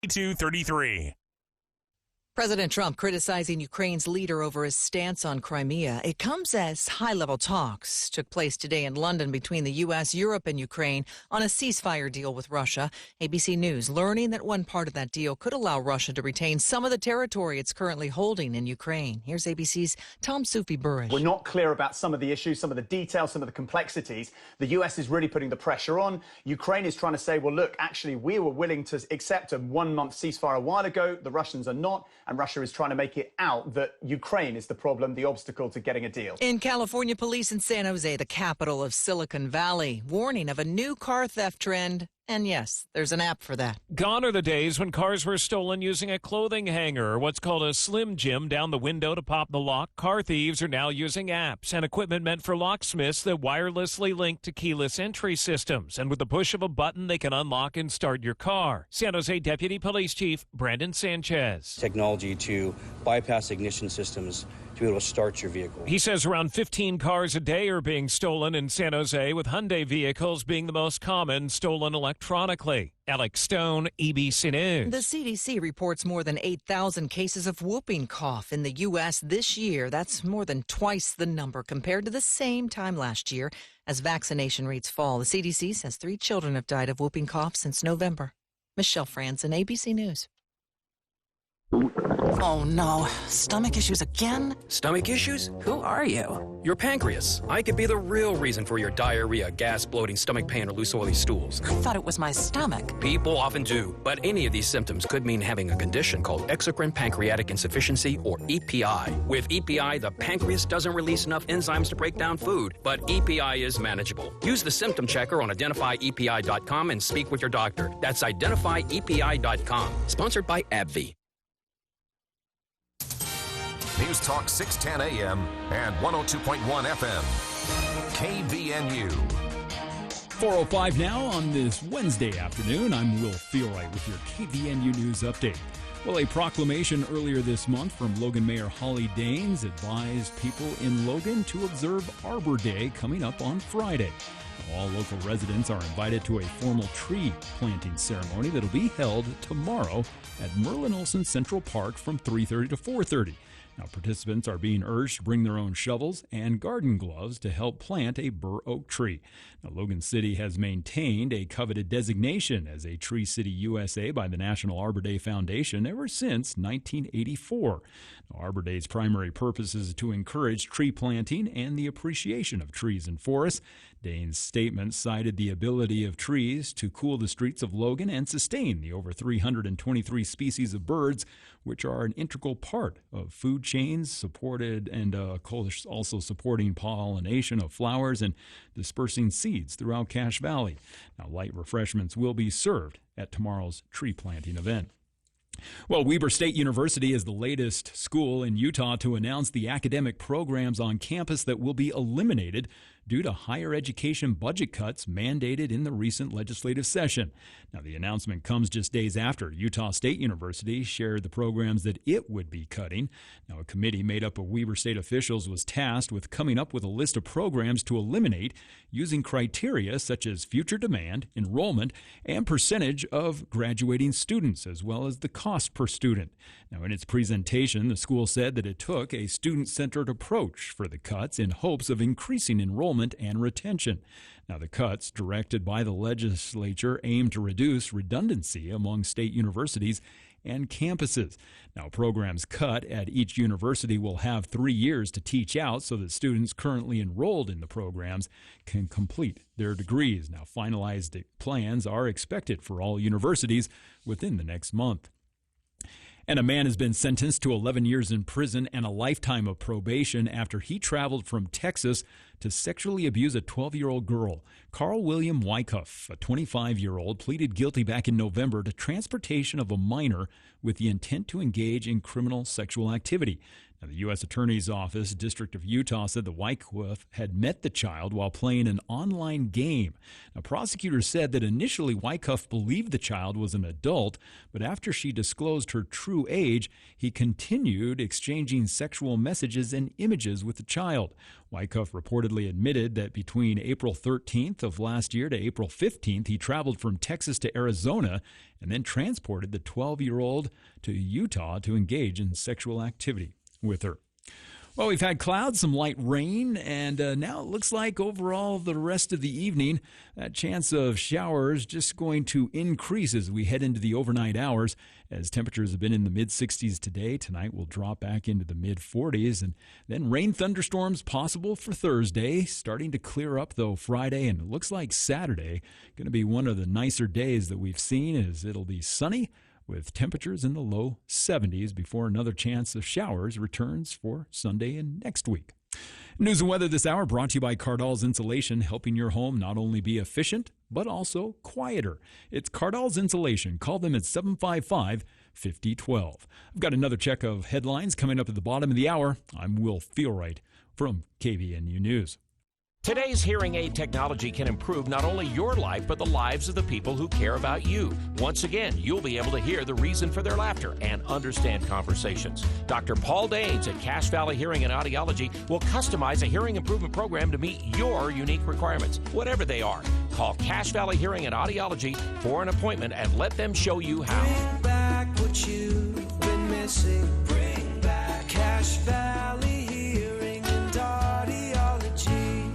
3233. President Trump criticizing Ukraine's leader over his stance on Crimea. It comes as high-level talks took place today in London between the U.S., Europe, and Ukraine on a ceasefire deal with Russia. ABC News learning that one part of that deal could allow Russia to retain some of the territory it's currently holding in Ukraine. Here's ABC's Tom Soufi-Burrish. We're not clear about some of the issues, some of the details, some of the complexities. The U.S. is really putting the pressure on. Ukraine is trying to say, well, look, actually, we were willing to accept a one-month ceasefire a while ago. The Russians are not. And Russia is trying to make it out that Ukraine is the problem, the obstacle to getting a deal. In California, police in San Jose, the capital of Silicon Valley, warning of a new car theft trend. And yes, there's an app for that. Gone are the days when cars were stolen using a clothing hanger or what's called a Slim Jim down the window to pop the lock. Car thieves are now using apps and equipment meant for locksmiths that wirelessly link to keyless entry systems. And with the push of a button, they can unlock and start your car. San Jose Deputy Police Chief Brandon Sanchez. Technology to bypass ignition systems to be able to start your vehicle. He says around 15 cars a day are being stolen in San Jose, with Hyundai vehicles being the most common, stolen electronically. Alex Stone, ABC News. The CDC reports more than 8,000 cases of whooping cough in the U.S. this year. That's more than twice the number compared to the same time last year. As vaccination rates fall, the CDC says 3 children have died of whooping cough since November. Michelle Franzen, ABC News. Oh no, stomach issues again? Stomach issues? Who are you? Your pancreas. I could be the real reason for your diarrhea, gas, bloating, stomach pain, or loose oily stools. I thought it was my stomach. People often do, but any of these symptoms could mean having a condition called exocrine pancreatic insufficiency, or EPI. With EPI, the pancreas doesn't release enough enzymes to break down food, but EPI is manageable. Use the symptom checker on identifyepi.com and speak with your doctor. That's identifyepi.com. Sponsored by AbbVie. News Talk 610 AM and 102.1 FM. KVNU. 4:05 now on this Wednesday afternoon. I'm Will Feelright with your KVNU News Update. Well, a proclamation earlier this month from Logan Mayor Holly Daines advised people in Logan to observe Arbor Day coming up on Friday. All local residents are invited to a formal tree planting ceremony that'll be held tomorrow at Merlin Olsen Central Park from 3:30 to 4:30. Now, participants are being urged to bring their own shovels and garden gloves to help plant a bur oak tree. Now, Logan City has maintained a coveted designation as a Tree City USA by the National Arbor Day Foundation ever since 1984. Now, Arbor Day's primary purpose is to encourage tree planting and the appreciation of trees and forests. Dane's statement cited the ability of trees to cool the streets of Logan and sustain the over 323 species of birds, which are an integral part of food chains, supported and also supporting pollination of flowers and dispersing seeds throughout Cache Valley. Now, light refreshments will be served at tomorrow's tree planting event. Well, Weber State University is the latest school in Utah to announce the academic programs on campus that will be eliminated due to higher education budget cuts mandated in the recent legislative session. Now, the announcement comes just days after Utah State University shared the programs that it would be cutting. Now, a committee made up of Weber State officials was tasked with coming up with a list of programs to eliminate using criteria such as future demand, enrollment, and percentage of graduating students, as well as the cost per student. Now, in its presentation, the school said that it took a student-centered approach for the cuts in hopes of increasing enrollment and retention. Now, the cuts directed by the legislature aim to reduce redundancy among state universities and campuses. Now, programs cut at each university will have 3 years to teach out so that students currently enrolled in the programs can complete their degrees. Now, finalized plans are expected for all universities within the next month. And a man has been sentenced to 11 years in prison and a lifetime of probation after he traveled from Texas to sexually abuse a 12-year-old girl. Carl William Wyckoff, a 25-year-old, pleaded guilty back in November to transportation of a minor with the intent to engage in criminal sexual activity. Now, the U.S. Attorney's Office, District of Utah, said the Wyckoff had met the child while playing an online game. Now, prosecutors said that initially Wyckoff believed the child was an adult, but after she disclosed her true age, he continued exchanging sexual messages and images with the child. Wyckoff reportedly admitted that between April 13th of last year to April 15th, he traveled from Texas to Arizona and then transported the 12-year-old to Utah to engage in sexual activity with her. Well, we've had clouds, some light rain, and now it looks like overall the rest of the evening, that chance of showers just going to increase as we head into the overnight hours, as temperatures have been in the mid-60s today. Tonight we'll drop back into the mid-40s, and then rain thunderstorms possible for Thursday, starting to clear up, though, Friday, and it looks like Saturday going to be one of the nicer days that we've seen, as it'll be sunny, with temperatures in the low 70s before another chance of showers returns for Sunday and next week. News and weather this hour brought to you by Cardall's Insulation, helping your home not only be efficient, but also quieter. It's Cardall's Insulation. Call them at 755-5012. I've got another check of headlines coming up at the bottom of the hour. I'm Will Feelright from KVNU News. Today's hearing aid technology can improve not only your life, but the lives of the people who care about you. Once again, you'll be able to hear the reason for their laughter and understand conversations. Dr. Paul Danes at Cache Valley Hearing and Audiology will customize a hearing improvement program to meet your unique requirements, whatever they are. Call Cache Valley Hearing and Audiology for an appointment and let them show you how. Bring back what you've been missing. Bring back Cache Valley Hearing and Audiology.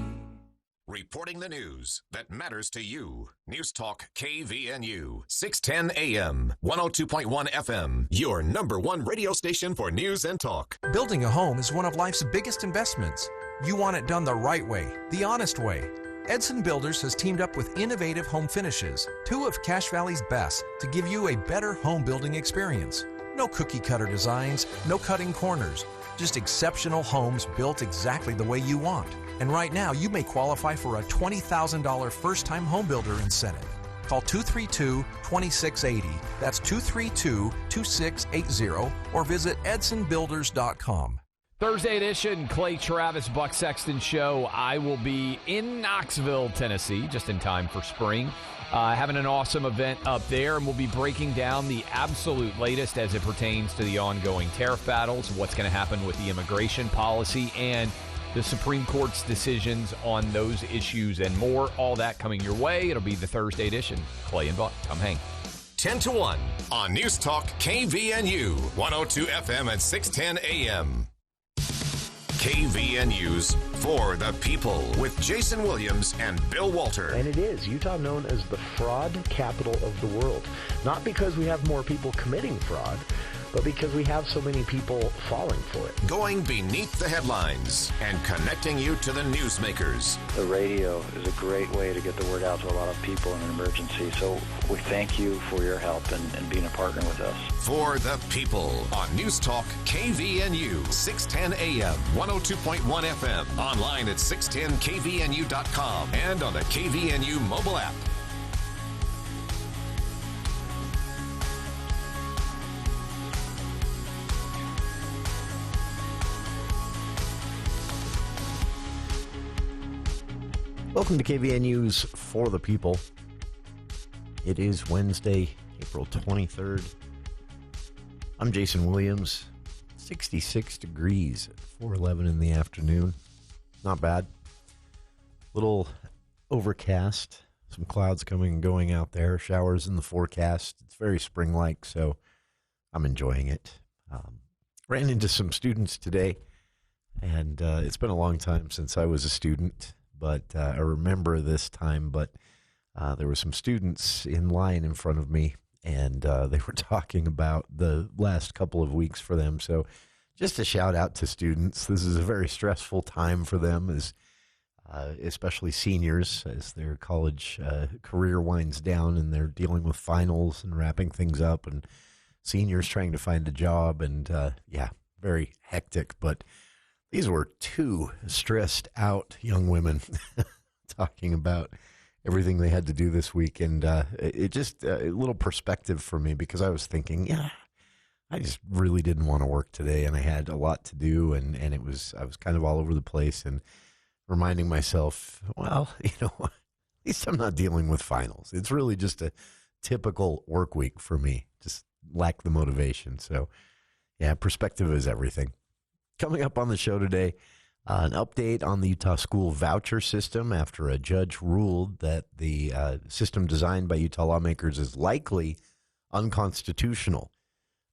Reporting the news that matters to you. News Talk KVNU, 610 AM, 102.1 FM, your number one radio station for news and talk. Building a home is one of life's biggest investments. You want it done the right way, the honest way. Edson Builders has teamed up with Innovative Home Finishes, two of Cache Valley's best, to give you a better home building experience. No cookie cutter designs, no cutting corners, just exceptional homes built exactly the way you want. And right now, you may qualify for a $20,000 first-time homebuilder incentive. Call 232-2680. That's 232-2680. Or visit edsonbuilders.com. Thursday edition, Clay Travis, Buck Sexton Show. I will be in Knoxville, Tennessee, just in time for spring. Having an awesome event up there, and we'll be breaking down the absolute latest as it pertains to the ongoing tariff battles, what's going to happen with the immigration policy, and the Supreme Court's decisions on those issues and more. All that coming your way. It'll be the Thursday edition. Clay and Buck, come hang. 10 to 1 on News Talk KVNU, 102 FM at 610 AM. KVNU's For the People with Jason Williams and Bill Walter. And it is Utah known as the fraud capital of the world. Not because we have more people committing fraud, but because we have so many people falling for it. Going beneath the headlines and connecting you to the newsmakers. The radio is a great way to get the word out to a lot of people in an emergency. So we thank you for your help and being a partner with us. For the People on News Talk KVNU, 610 AM, 102.1 FM, online at 610kvnu.com and on the KVNU mobile app. Welcome to KVNU's For the People. It is Wednesday, April 23rd. I'm Jason Williams. 66 degrees at 4:11 in the afternoon. Not bad. Little overcast. Some clouds coming and going out there. Showers in the forecast. It's very spring-like, so I'm enjoying it. Ran into some students today, and it's been a long time since I was a student. But I remember this time, but there were some students in line in front of me, and they were talking about the last couple of weeks for them. So just a shout out to students. This is a very stressful time for them, as especially seniors, as their college career winds down and they're dealing with finals and wrapping things up, and seniors trying to find a job. And very hectic, but these were two stressed out young women talking about everything they had to do this week. And it just a little perspective for me, because I was thinking, I just really didn't want to work today, and I had a lot to do, and I was kind of all over the place, and reminding myself, well, at least I'm not dealing with finals. It's really just a typical work week for me. Just lack the motivation. So, perspective is everything. Coming up on the show today, An update on the Utah school voucher system after a judge ruled that the system designed by Utah lawmakers is likely unconstitutional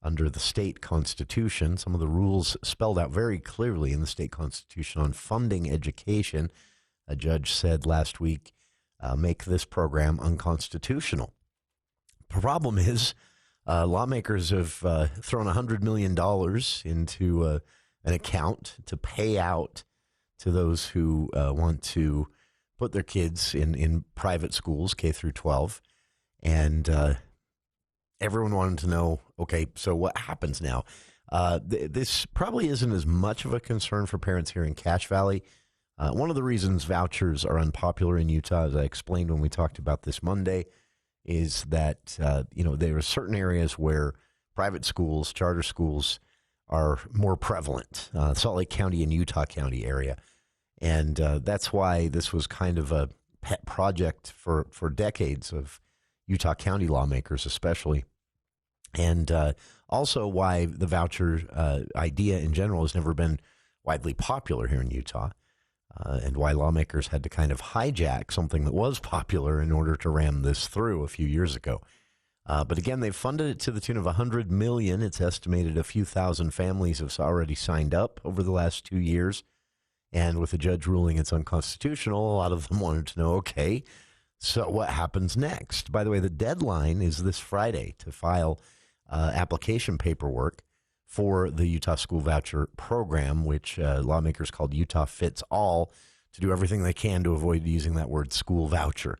under the state constitution. Some of the rules spelled out very clearly in the state constitution on funding education, a judge said last week, make this program unconstitutional. The problem is lawmakers have thrown $100 million into an account to pay out to those who want to put their kids in private schools, K through 12. And everyone wanted to know, okay, so what happens now? This probably isn't as much of a concern for parents here in Cache Valley. One of the reasons vouchers are unpopular in Utah, as I explained when we talked about this Monday, is that, there are certain areas where private schools, charter schools, are more prevalent, Salt Lake County and Utah County area. And that's why this was kind of a pet project for decades of Utah County lawmakers especially. And also why the voucher idea in general has never been widely popular here in Utah. And why lawmakers had to kind of hijack something that was popular in order to ram this through a few years ago. But again, they've funded it to the tune of $100 million. It's estimated a few thousand families have already signed up over the last 2 years. And with the judge ruling it's unconstitutional, a lot of them wanted to know, okay, so what happens next? By the way, the deadline is this Friday to file application paperwork for the Utah School Voucher Program, which lawmakers called Utah Fits All, to do everything they can to avoid using that word school voucher.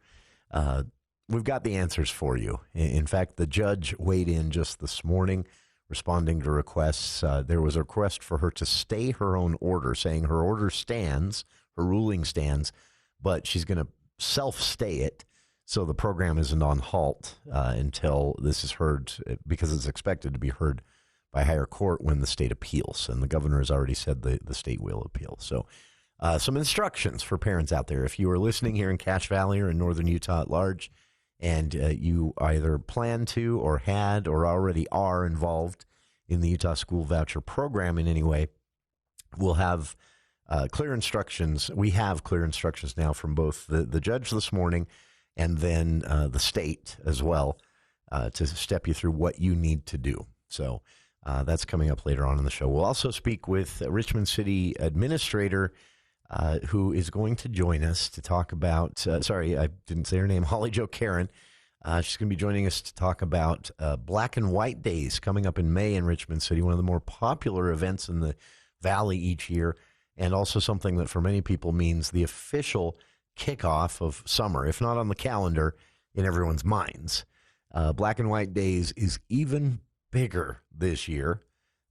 We've got the answers for you. In fact, the judge weighed in just this morning, responding to requests. There was a request for her to stay her own order, saying her order stands, her ruling stands, but she's going to self-stay it, so the program isn't on halt until this is heard, because it's expected to be heard by higher court when the state appeals. And the governor has already said the state will appeal. So some instructions for parents out there. If you are listening here in Cache Valley or in northern Utah at large, and you either plan to or had or already are involved in the Utah School Voucher Program in any way, we'll have clear instructions. We have clear instructions now from both the judge this morning and then the state as well to step you through what you need to do. So that's coming up later on in the show. We'll also speak with Richmond City Administrator who is going to join us to talk about, sorry, I didn't say her name, Holly Jo Karen. She's going to be joining us to talk about Black and White Days coming up in May in Richmond City, one of the more popular events in the Valley each year, and also something that for many people means the official kickoff of summer, if not on the calendar, in everyone's minds. Black and White Days is even bigger this year,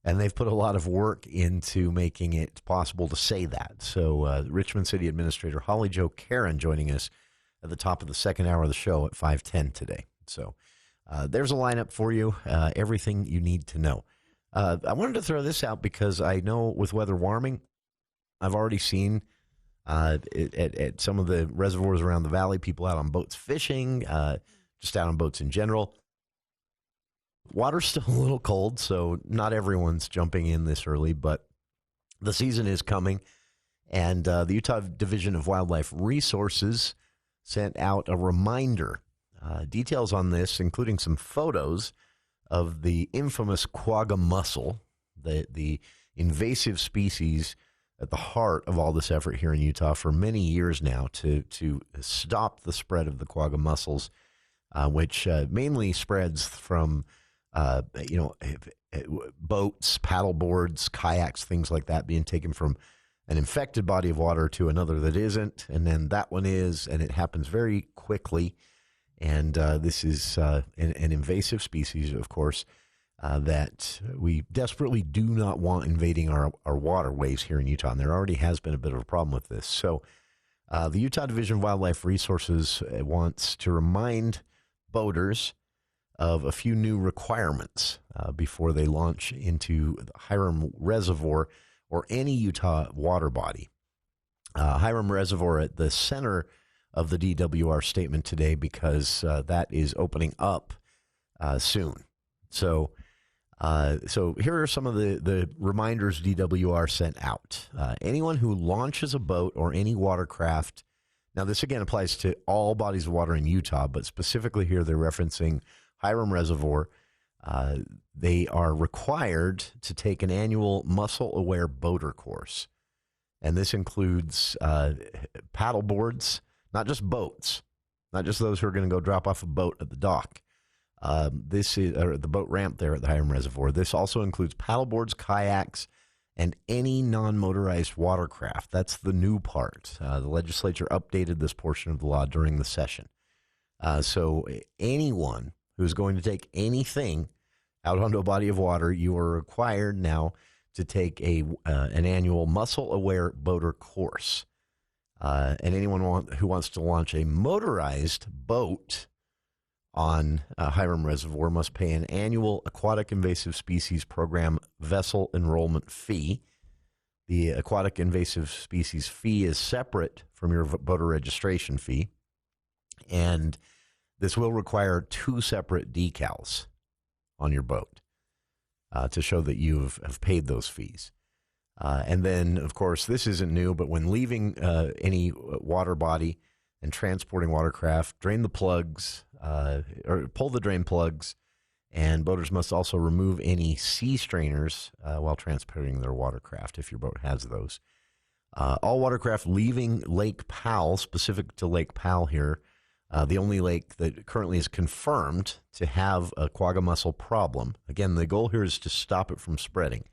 and they've put a lot of work into making it possible to say that. So Richmond City Administrator Holly Jo Karen joining us at the top of the second hour of the show at 5:10 today. So there's a lineup for you, everything you need to know. I wanted to throw this out because I know with weather warming, I've already seen at some of the reservoirs around the valley, people out on boats fishing, just out on boats in general. Water's still a little cold, so not everyone's jumping in this early, but the season is coming, and the Utah Division of Wildlife Resources sent out a reminder. Details on this, including some photos of the infamous quagga mussel, the invasive species at the heart of all this effort here in Utah for many years now to stop the spread of the quagga mussels, which mainly spreads from boats, paddle boards, kayaks, things like that being taken from an infected body of water to another that isn't, and then that one is, and it happens very quickly. And this is an invasive species, of course, that we desperately do not want invading our waterways here in Utah. And there already has been a bit of a problem with this. So the Utah Division of Wildlife Resources wants to remind boaters of a few new requirements before they launch into the Hiram Reservoir or any Utah water body. Hiram Reservoir at the center of the DWR statement today because that is opening up soon. So So here are some of the reminders DWR sent out. Anyone who launches a boat or any watercraft, now this again applies to all bodies of water in Utah, but specifically here they're referencing Hiram Reservoir. They are required to take an annual mussel-aware boater course. And this includes paddle boards, not just boats, not just those who are going to go drop off a boat at the dock. This is the boat ramp there at the Hiram Reservoir. This also includes paddleboards, kayaks, and any non-motorized watercraft. That's the new part. The legislature updated this portion of the law during the session. So anyone who's going to take anything out onto a body of water, you are required now to take an annual mussel-aware boater course. And anyone who wants to launch a motorized boat on Hiram Reservoir must pay an annual Aquatic Invasive Species Program vessel enrollment fee. The Aquatic Invasive Species fee is separate from your boater registration fee, and this will require 2 separate decals on your boat to show that you have paid those fees. And then, of course, this isn't new, but when leaving any water body and transporting watercraft, drain the plugs, or pull the drain plugs, and boaters must also remove any sea strainers while transporting their watercraft, if your boat has those. All watercraft leaving Lake Powell, specific to Lake Powell here, the only lake that currently is confirmed to have a quagga mussel problem. Again, the goal here is to stop it from spreading,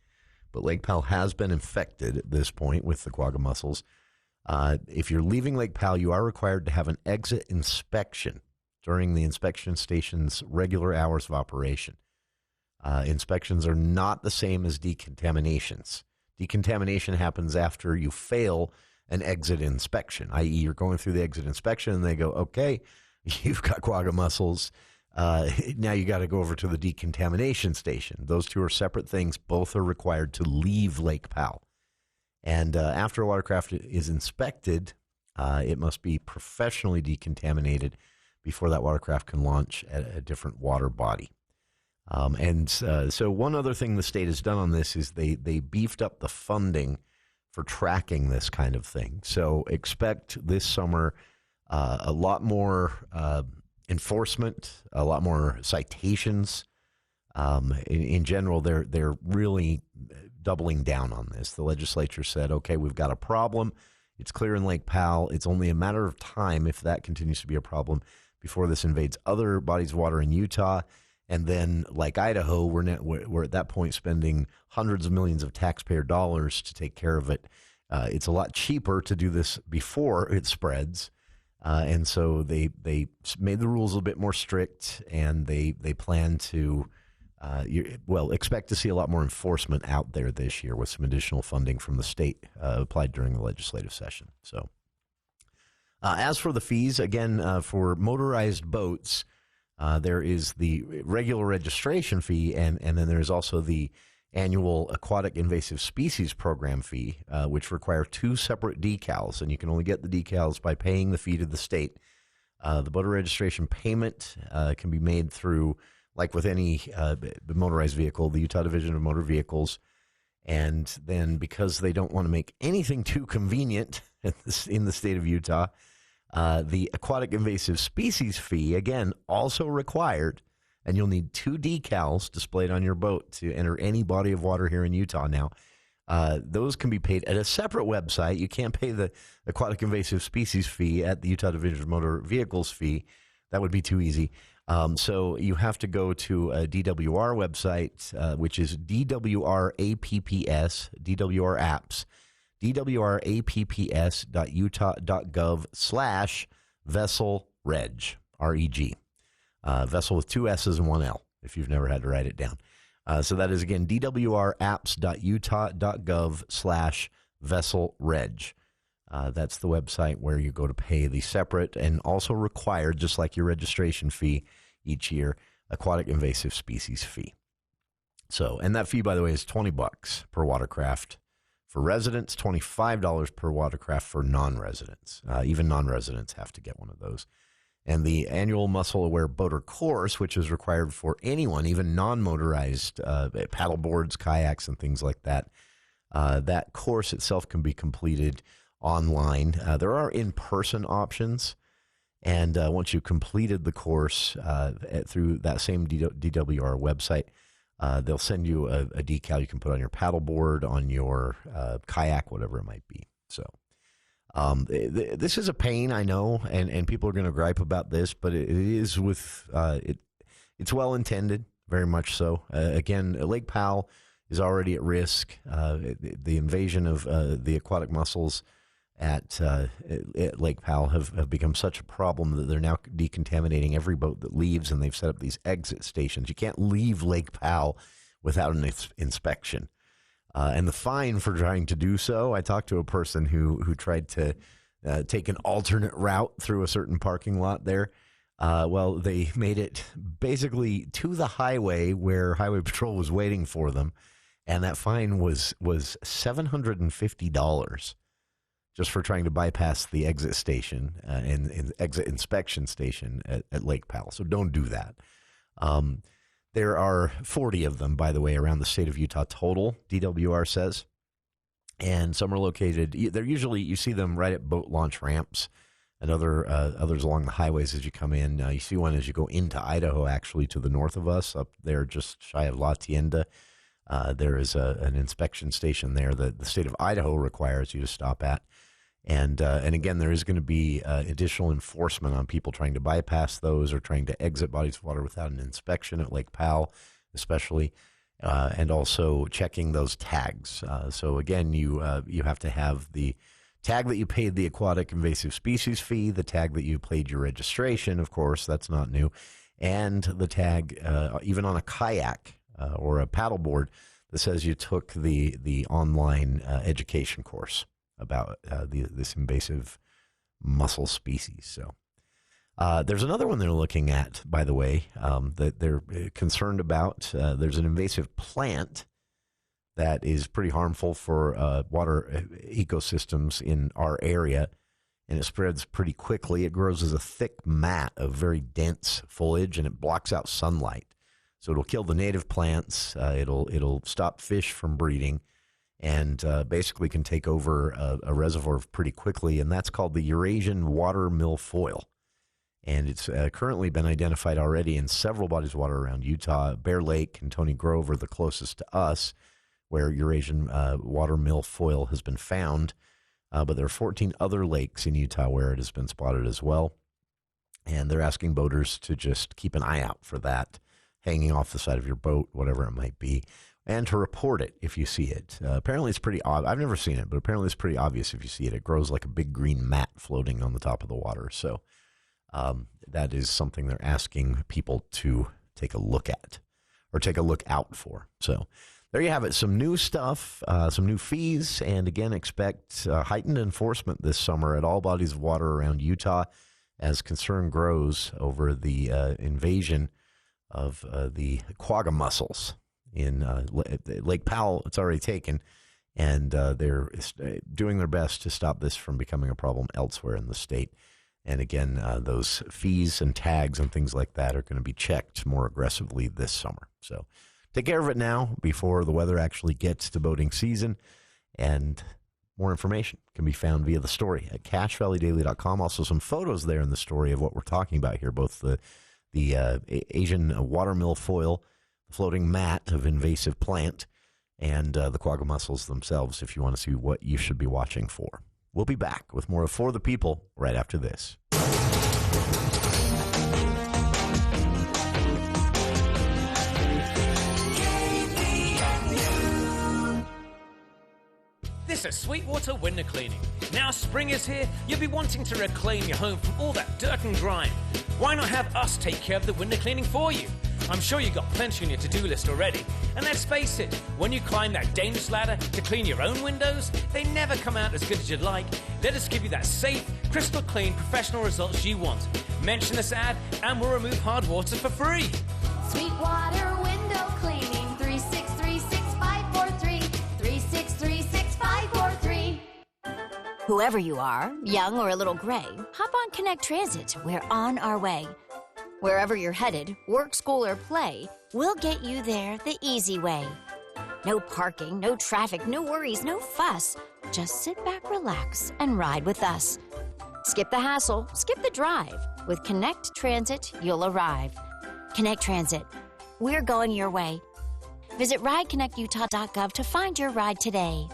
but Lake Powell has been infected at this point with the quagga mussels. If you're leaving Lake Powell, you are required to have an exit inspection during the inspection station's regular hours of operation. Inspections are not the same as decontaminations. Decontamination happens after you fail an exit inspection, i.e. you're going through the exit inspection and they go, okay, you've got quagga mussels. Now you got to go over to the decontamination station. Those two are separate things. Both are required to leave Lake Powell. And after a watercraft is inspected, it must be professionally decontaminated before that watercraft can launch at a different water body. So one other thing the state has done on this is they beefed up the funding for tracking this kind of thing. So expect this summer a lot more enforcement, a lot more citations. In general, they're really doubling down on this. The legislature said, okay, we've got a problem. It's clear in Lake Powell. It's only a matter of time, if that continues to be a problem, before this invades other bodies of water in Utah. And then, like Idaho, we're at that point spending hundreds of millions of taxpayer dollars to take care of it. It's a lot cheaper to do this before it spreads. And so they made the rules a bit more strict, and they plan to expect to see a lot more enforcement out there this year with some additional funding from the state applied during the legislative session. So as for the fees, again, for motorized boats, there is the regular registration fee, and then there's also the annual Aquatic Invasive Species Program fee, which require 2 separate decals, and you can only get the decals by paying the fee to the state. The boater registration payment can be made through, like with any motorized vehicle, the Utah Division of Motor Vehicles. And then because they don't want to make anything too convenient in the state of Utah, the Aquatic Invasive Species fee, again, also required, and you'll need 2 decals displayed on your boat to enter any body of water here in Utah now. Those can be paid at a separate website. You can't pay the Aquatic Invasive Species fee at the Utah Division of Motor Vehicles fee. That would be too easy. So you have to go to a DWR website, which is DWRAPPS, DWR apps, dwrapps.utah.gov/vessel-reg, R-E-G. Vessel with 2 S's and 1 L, if you've never had to write it down. So that is, again, dwrapps.utah.gov/vessel-reg. That's the website where you go to pay the separate and also required, just like your registration fee each year, Aquatic Invasive Species fee. So, and that fee, by the way, is $20 per watercraft for residents, $25 per watercraft for non-residents. Even non-residents have to get one of those. And the annual Mussel Aware Boater course, which is required for anyone, even non-motorized paddle boards, kayaks, and things like that, that course itself can be completed online. There are in-person options, and once you've completed the course through that same DWR website, they'll send you a decal you can put on your paddleboard, on your kayak, whatever it might be. So this is a pain, I know, and people are going to gripe about this, but it is it's well intended, very much so. Again, Lake Powell is already at risk. The invasion of the aquatic mussels at Lake Powell have become such a problem that they're now decontaminating every boat that leaves, and they've set up these exit stations. You can't leave Lake Powell without an inspection. And the fine for trying to do so, I talked to a person who tried to take an alternate route through a certain parking lot there. Well, they made it basically to the highway where Highway Patrol was waiting for them, and that fine was $750 just for trying to bypass the exit station and exit inspection station at Lake Powell. So don't do that. There are 40 of them, by the way, around the state of Utah total, DWR says. And some are located, they're usually, you see them right at boat launch ramps and others along the highways as you come in. You see one as you go into Idaho, actually, to the north of us, up there just shy of La Tienda. There is an inspection station there that the state of Idaho requires you to stop at. And again, there is going to be additional enforcement on people trying to bypass those or trying to exit bodies of water without an inspection at Lake Powell, especially, and also checking those tags. So again, you have to have the tag that you paid the aquatic invasive species fee, the tag that you paid your registration, of course, that's not new, and the tag even on a kayak or a paddleboard that says you took the online education course about this invasive mussel species. So there's another one they're looking at, by the way, that they're concerned about. There's an invasive plant that is pretty harmful for water ecosystems in our area, and it spreads pretty quickly. It grows as a thick mat of very dense foliage, and it blocks out sunlight. So it'll kill the native plants. It'll stop fish from breeding, and basically can take over a reservoir pretty quickly, and that's called the Eurasian water milfoil. And it's currently been identified already in several bodies of water around Utah. Bear Lake and Tony Grove are the closest to us, where Eurasian water milfoil has been found. But there are 14 other lakes in Utah where it has been spotted as well. And they're asking boaters to just keep an eye out for that, hanging off the side of your boat, whatever it might be, and to report it if you see it. Apparently it's pretty obvious. I've never seen it, but apparently it's pretty obvious if you see it. It grows like a big green mat floating on the top of the water. So that is something they're asking people to take a look at or take a look out for. So there you have it. Some new stuff, some new fees, and again, expect heightened enforcement this summer at all bodies of water around Utah as concern grows over the invasion of the quagga mussels in Lake Powell. It's already taken, and they're doing their best to stop this from becoming a problem elsewhere in the state. And again, those fees and tags and things like that are going to be checked more aggressively this summer. So take care of it now before the weather actually gets to boating season. And more information can be found via the story at cachevalleydaily.com. Also some photos there in the story of what we're talking about here, both the Asian water milfoil, the floating mat of invasive plant, and the quagga mussels themselves if you want to see what you should be watching for. We'll be back with more of For the People right after this. This is Sweetwater Window Cleaning. Now spring is here, you'll be wanting to reclaim your home from all that dirt and grime. Why not have us take care of the window cleaning for you? I'm sure you've got plenty on your to-do list already. And let's face it, when you climb that dangerous ladder to clean your own windows, they never come out as good as you'd like. Let us give you that safe, crystal clean, professional results you want. Mention this ad and we'll remove hard water for free. Sweetwater Window Cleaning, 3636543, 3636543. Whoever you are, young or a little gray, hop on Connect Transit. We're on our way. Wherever you're headed, work, school, or play, we'll get you there the easy way. No parking, no traffic, no worries, no fuss. Just sit back, relax, and ride with us. Skip the hassle, skip the drive. With Connect Transit, you'll arrive. Connect Transit. We're going your way. Visit rideconnectutah.gov to find your ride today.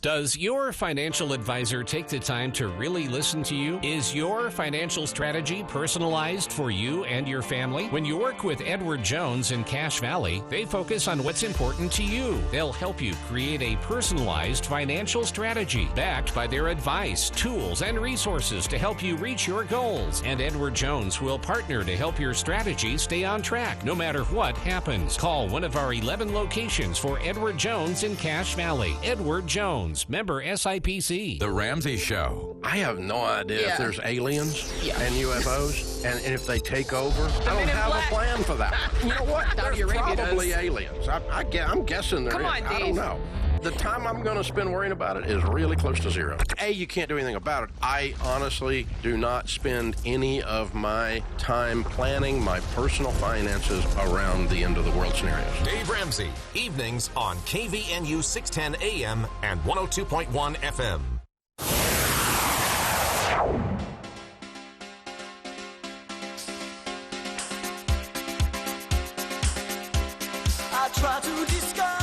Does your financial advisor take the time to really listen to you? Is your financial strategy personalized for you and your family? When you work with Edward Jones in Cache Valley, they focus on what's important to you. They'll help you create a personalized financial strategy backed by their advice, tools, and resources to help you reach your goals. And Edward Jones will partner to help your strategy stay on track no matter what happens. Call one of our 11 locations for Edward Jones in Cache Valley. Edward Jones. Member SIPC. The Ramsey Show. I have no idea if there's aliens and UFOs, and if they take over. I don't have a plan for that. You know what? There's probably aliens. I'm guessing there is. I don't know. The time I'm going to spend worrying about it is really close to zero. A, you can't do anything about it. I honestly do not spend any of my time planning my personal finances around the end of the world scenarios. Dave Ramsey, evenings on KVNU 610 AM and 102.1 FM. I try to discover.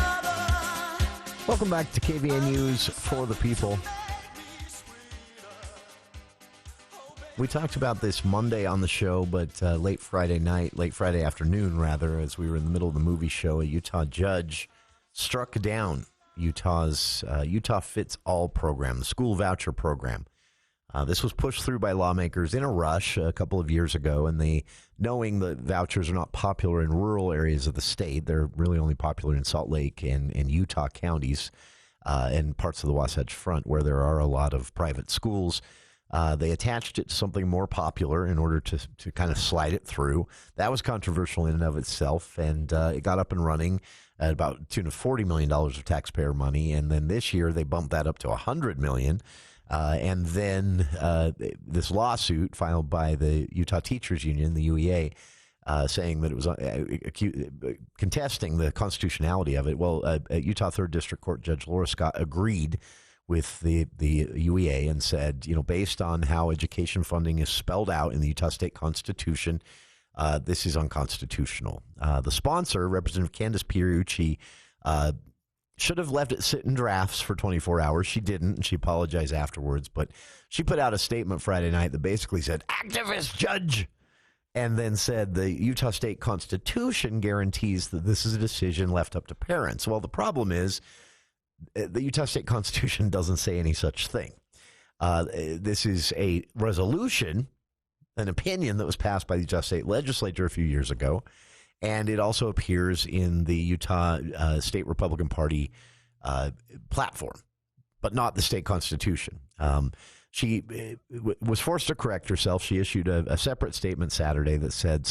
Welcome back to KVNU's For the People. We talked about this Monday on the show, but late Friday afternoon, rather, as we were in the middle of the movie show, a Utah judge struck down Utah's Utah Fits All program, the school voucher program. This was pushed through by lawmakers in a rush a couple of years ago, and they, knowing that vouchers are not popular in rural areas of the state, they're really only popular in Salt Lake and Utah counties and parts of the Wasatch Front where there are a lot of private schools. They attached it to something more popular in order to kind of slide it through. That was controversial in and of itself, and it got up and running at about tune of $40 million of taxpayer money, and then this year they bumped that up to $100 million. And then this lawsuit filed by the Utah Teachers Union, the UEA, saying that it was contesting the constitutionality of it. Well, Utah 3rd District Court Judge Laura Scott agreed with the UEA and said, based on how education funding is spelled out in the Utah State Constitution, this is unconstitutional. The sponsor, Representative Candace Pierucci, should have left it sit in drafts for 24 hours. She didn't, and she apologized afterwards. But she put out a statement Friday night that basically said, "Activist judge," and then said the Utah State Constitution guarantees that this is a decision left up to parents. Well, the problem is the Utah State Constitution doesn't say any such thing. This is a resolution, an opinion that was passed by the Utah State Legislature a few years ago. And it also appears in the Utah State Republican Party platform, but not the state constitution. She was forced to correct herself. She issued a separate statement Saturday that said,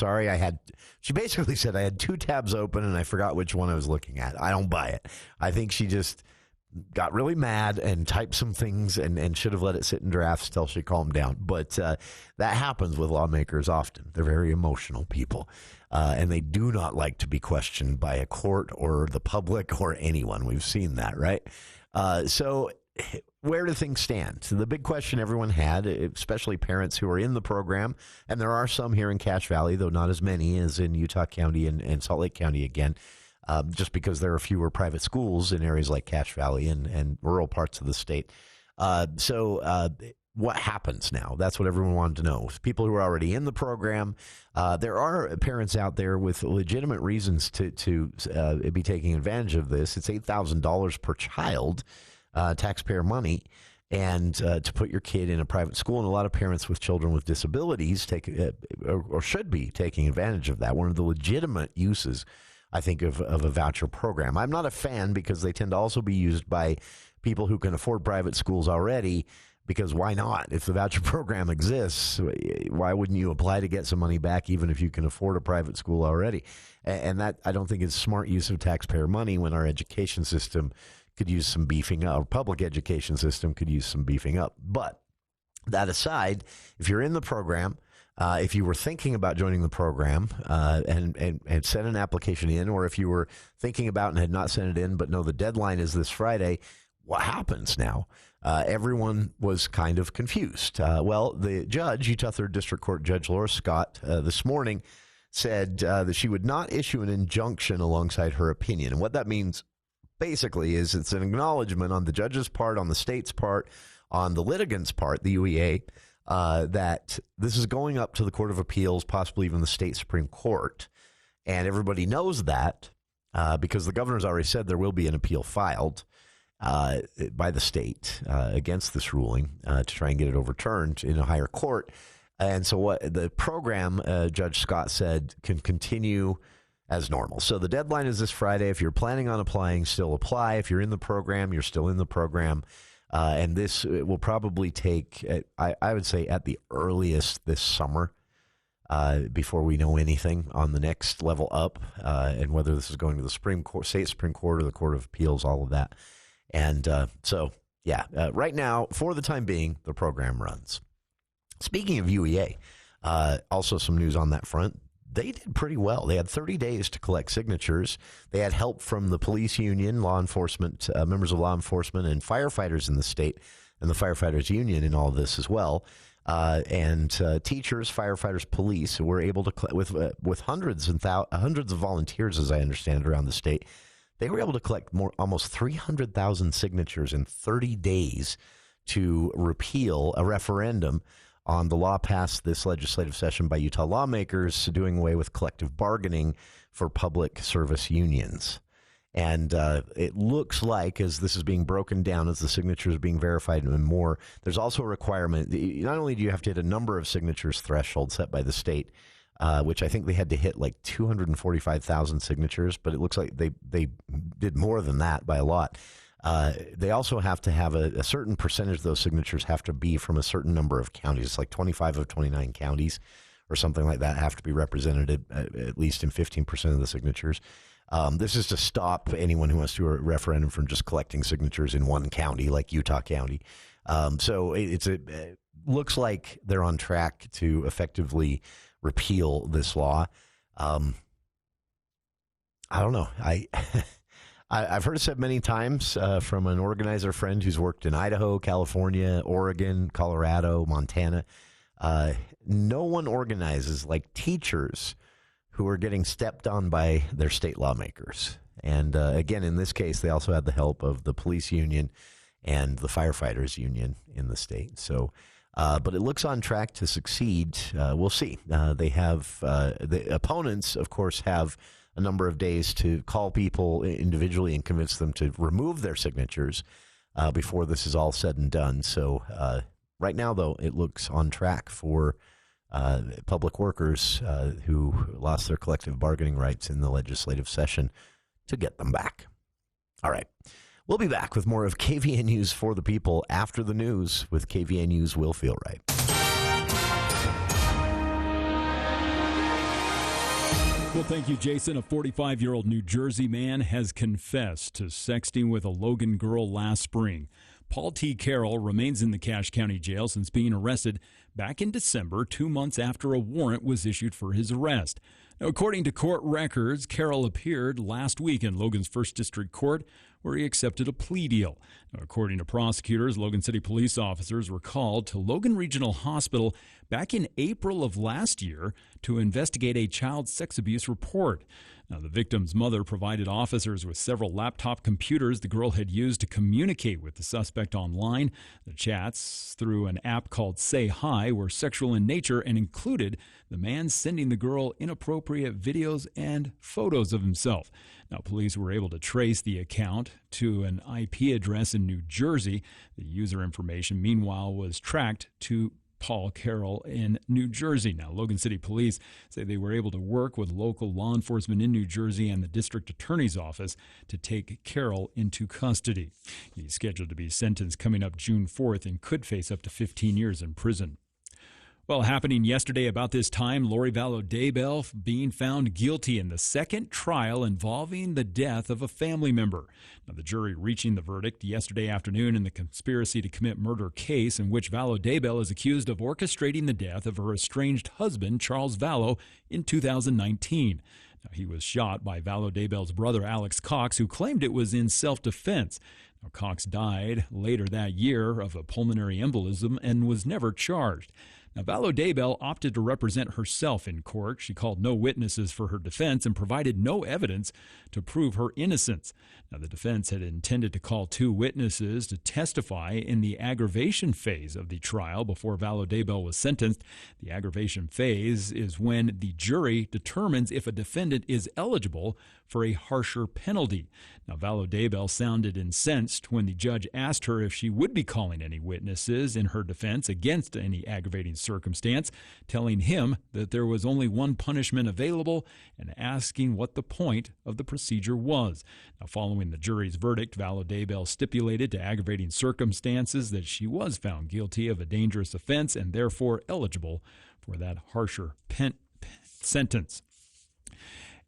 she basically said, I had two tabs open and I forgot which one I was looking at. I don't buy it. I think she just got really mad and typed some things and should have let it sit in drafts till she calmed down. But that happens with lawmakers often. They're very emotional people. And they do not like to be questioned by a court or the public or anyone. We've seen that, right? So where do things stand? So the big question everyone had, especially parents who are in the program, and there are some here in Cache Valley, though not as many as in Utah County and Salt Lake County again, just because there are fewer private schools in areas like Cache Valley and rural parts of the state. What happens now? That's what everyone wanted to know. People who are already in the program, there are parents out there with legitimate reasons to be taking advantage of this. It's $8,000 per child, taxpayer money, and to put your kid in a private school. And a lot of parents with children with disabilities or should be taking advantage of that. One of the legitimate uses, I think, of a voucher program. I'm not a fan because they tend to also be used by people who can afford private schools already. Because why not? If the voucher program exists, why wouldn't you apply to get some money back even if you can afford a private school already? And that, I don't think, is smart use of taxpayer money when our education system could use some beefing up. Our public education system could use some beefing up. But that aside, if you're in the program, if you were thinking about joining the program and sent an application in, or if you were thinking about and had not sent it in, but no, the deadline is this Friday, what happens now? Everyone was kind of confused. Well, the judge, Utah 3rd District Court Judge Laura Scott, this morning said that she would not issue an injunction alongside her opinion. And what that means basically is it's an acknowledgement on the judge's part, on the state's part, on the litigant's part, the UEA, that this is going up to the Court of Appeals, possibly even the state Supreme Court. And everybody knows that because the governor's already said there will be an appeal filed by the state against this ruling to try and get it overturned in a higher court. And so what the program, Judge Scott said, can continue as normal. So the deadline is this Friday. If you're planning on applying, still apply. If you're in the program, you're still in the program. And this will probably take, I would say, at the earliest this summer before we know anything on the next level up and whether this is going to the Supreme Court, state Supreme Court, or the Court of Appeals, all of that. And right now, for the time being, the program runs. Speaking of UEA, also some news on that front. They did pretty well. They had 30 days to collect signatures. They had help from the police union, law enforcement, members of law enforcement, and firefighters in the state, and the firefighters union in all of this as well. And teachers, firefighters, police were able to, with hundreds of volunteers, as I understand it, around the state. They were able to collect almost 300,000 signatures in 30 days to repeal a referendum on the law passed this legislative session by Utah lawmakers doing away with collective bargaining for public service unions. And it looks like, as this is being broken down, as the signatures are being verified and more, there's also a requirement. Not only do you have to hit a number of signatures threshold set by the state, which I think they had to hit like 245,000 signatures, but it looks like they did more than that by a lot. They also have to have a certain percentage of those signatures have to be from a certain number of counties. It's like 25 of 29 counties or something like that have to be represented at least in 15% of the signatures. This is to stop anyone who wants to do a referendum from just collecting signatures in one county like Utah County. So it looks like they're on track to effectively repeal this law. I don't know. I've heard it said many times from an organizer friend who's worked in Idaho, California, Oregon, Colorado, Montana. No one organizes like teachers who are getting stepped on by their state lawmakers. And again, in this case, they also had the help of the police union and the firefighters union in the state. So, but it looks on track to succeed. We'll see. They have the opponents, of course, have a number of days to call people individually and convince them to remove their signatures before this is all said and done. So right now, though, it looks on track for public workers who lost their collective bargaining rights in the legislative session to get them back. All right. We'll be back with more of KVN News for the People after the news with KVN News Will Feel Right. Well, thank you, Jason. A 45-year-old New Jersey man has confessed to sexting with a Logan girl last spring. Paul T. Carroll remains in the Cache County Jail since being arrested back in December, 2 months after a warrant was issued for his arrest. Now, according to court records, Carroll appeared last week in Logan's First District Court, where he accepted a plea deal. Now, according to prosecutors, Logan City police officers were called to Logan Regional Hospital back in April of last year to investigate a child sex abuse report. Now, the victim's mother provided officers with several laptop computers the girl had used to communicate with the suspect online. The chats through an app called Say Hi were sexual in nature and included the man sending the girl inappropriate videos and photos of himself. Now, police were able to trace the account to an IP address in New Jersey. The user information, meanwhile, was tracked to Paul Carroll in New Jersey. Now, Logan City Police say they were able to work with local law enforcement in New Jersey and the district attorney's office to take Carroll into custody. He's scheduled to be sentenced coming up June 4th and could face up to 15 years in prison. Well, happening yesterday about this time, Lori Vallow Daybell being found guilty in the second trial involving the death of a family member. Now, the jury reaching the verdict yesterday afternoon in the conspiracy to commit murder case in which Vallow Daybell is accused of orchestrating the death of her estranged husband, Charles Vallow, in 2019. Now, he was shot by Vallow Daybell's brother, Alex Cox, who claimed it was in self-defense. Now, Cox died later that year of a pulmonary embolism and was never charged. Now, Vallow Daybell opted to represent herself in court. She called no witnesses for her defense and provided no evidence to prove her innocence. Now, the defense had intended to call 2 witnesses to testify in the aggravation phase of the trial before Vallow Daybell was sentenced. The aggravation phase is when the jury determines if a defendant is eligible for a harsher penalty. Now, Vallow Daybell sounded incensed when the judge asked her if she would be calling any witnesses in her defense against any aggravating circumstance, telling him that there was only one punishment available and asking what the point of the procedure was. Now, following the jury's verdict, Vallow Daybell stipulated to aggravating circumstances that she was found guilty of a dangerous offense and therefore eligible for that harsher sentence.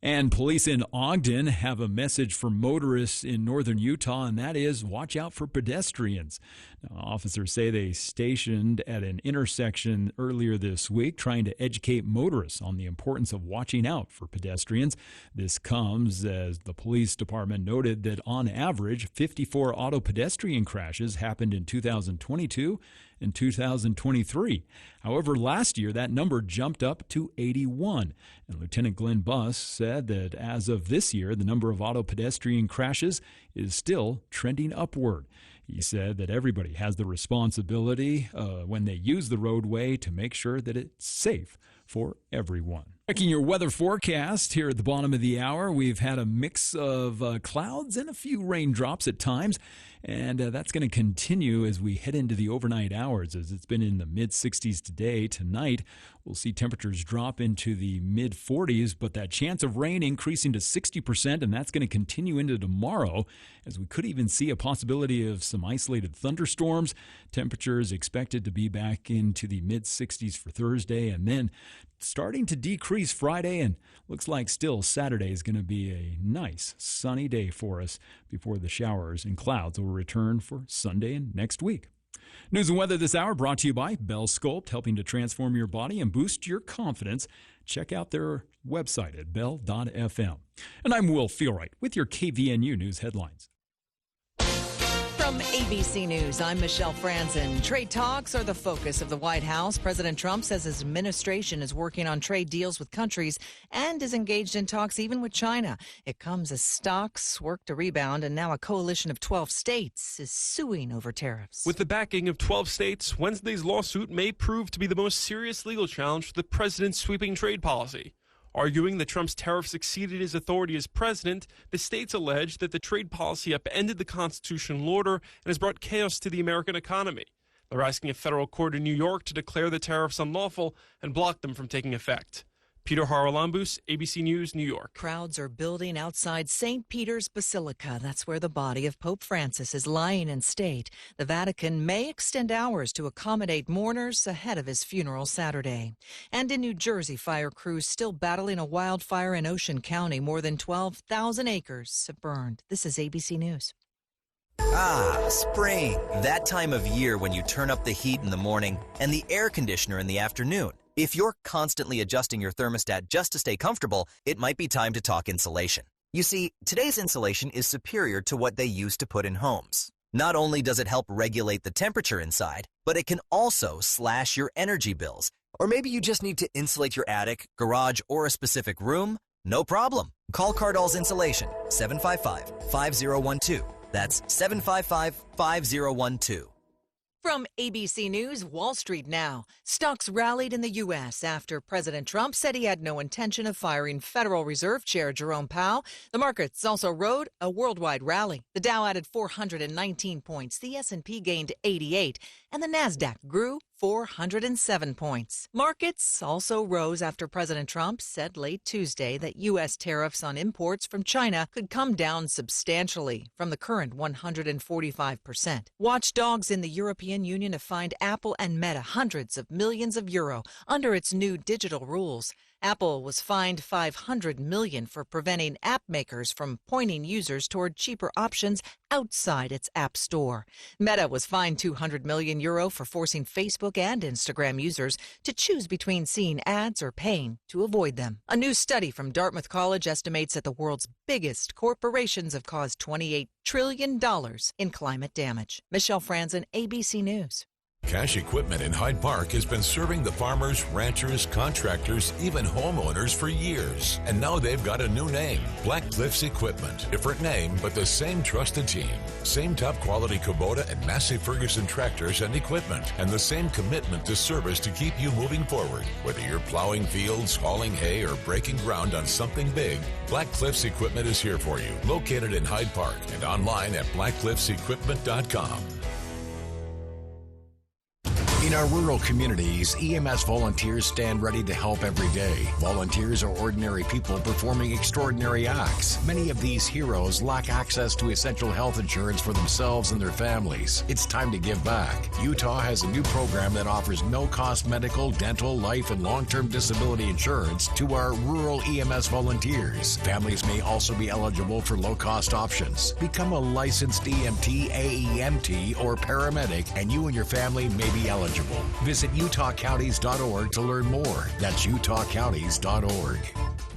And police in Ogden have a message for motorists in northern Utah, and that is watch out for pedestrians. Now, officers say they stationed at an intersection earlier this week trying to educate motorists on the importance of watching out for pedestrians. This comes as the police department noted that on average, 54 auto pedestrian crashes happened in 2022 and 2023. However, last year that number jumped up to 81. And Lieutenant Glenn Buss said that as of this year, the number of auto pedestrian crashes is still trending upward. He said that everybody has the responsibility when they use the roadway to make sure that it's safe for everyone. Checking your weather forecast here at the bottom of the hour, we've had a mix of clouds and a few raindrops at times, and that's going to continue as we head into the overnight hours, as it's been in the mid-60s today. Tonight, we'll see temperatures drop into the mid-40s, but that chance of rain increasing to 60%, and that's going to continue into tomorrow, as we could even see a possibility of some isolated thunderstorms. Temperatures expected to be back into the mid-60s for Thursday, and then starting to decrease Friday, and looks like still Saturday is going to be a nice sunny day for us before the showers and clouds will return for Sunday and next week. News and weather this hour brought to you by Bell Sculpt, helping to transform your body and boost your confidence. Check out their website at bell.fm. And I'm Will Feelwright with your KVNU News headlines. From ABC News, I'm Michelle Franzen. Trade talks are the focus of the White House. President Trump says his administration is working on trade deals with countries and is engaged in talks even with China. It comes as stocks work to rebound, and now a coalition of 12 states is suing over tariffs. With the backing of 12 states, Wednesday's lawsuit may prove to be the most serious legal challenge to the president's sweeping trade policy. Arguing that Trump's tariffs exceeded his authority as president, the states allege that the trade policy upended the constitutional order and has brought chaos to the American economy. They're asking a federal court in New York to declare the tariffs unlawful and block them from taking effect. Peter Haralambous, ABC News, New York. Crowds are building outside St. Peter's Basilica. That's where the body of Pope Francis is lying in state. The Vatican may extend hours to accommodate mourners ahead of his funeral Saturday. And in New Jersey, fire crews still battling a wildfire in Ocean County. More than 12,000 acres have burned. This is ABC News. Ah, spring. That time of year when you turn up the heat in the morning and the air conditioner in the afternoon. If you're constantly adjusting your thermostat just to stay comfortable, it might be time to talk insulation. You see, today's insulation is superior to what they used to put in homes. Not only does it help regulate the temperature inside, but it can also slash your energy bills. Or maybe you just need to insulate your attic, garage, or a specific room. No problem. Call Cardall's Insulation, 755-5012. That's 755-5012. From ABC News, Wall Street now. Stocks rallied in the U.S. after President Trump said he had no intention of firing Federal Reserve Chair Jerome Powell. The markets also rode a worldwide rally. The Dow added 419 points, the S&P gained 88, and the Nasdaq grew 407 points. Markets also rose after President Trump said late Tuesday that U.S. tariffs on imports from China could come down substantially from the current 145%. Watchdogs in the European Union have fined Apple and Meta hundreds of millions of euro under its new digital rules. Apple was fined $500 million for preventing app makers from pointing users toward cheaper options outside its app store. Meta was fined €200 million for forcing Facebook and Instagram users to choose between seeing ads or paying to avoid them. A new study from Dartmouth College estimates that the world's biggest corporations have caused $28 trillion in climate damage. Michelle Franzen, ABC News. Cash Equipment in Hyde Park has been serving the farmers, ranchers, contractors, even homeowners for years. And now they've got a new name, Black Cliffs Equipment. Different name, but the same trusted team. Same top quality Kubota and Massey Ferguson tractors and equipment. And the same commitment to service to keep you moving forward. Whether you're plowing fields, hauling hay, or breaking ground on something big, Black Cliffs Equipment is here for you. Located in Hyde Park and online at blackcliffsequipment.com. In our rural communities, EMS volunteers stand ready to help every day. Volunteers are ordinary people performing extraordinary acts. Many of these heroes lack access to essential health insurance for themselves and their families. It's time to give back. Utah has a new program that offers no-cost medical, dental, life, and long-term disability insurance to our rural EMS volunteers. Families may also be eligible for low-cost options. Become a licensed EMT, AEMT, or paramedic, and you and your family may be eligible. Visit utahcounties.org to learn more. That's utahcounties.org.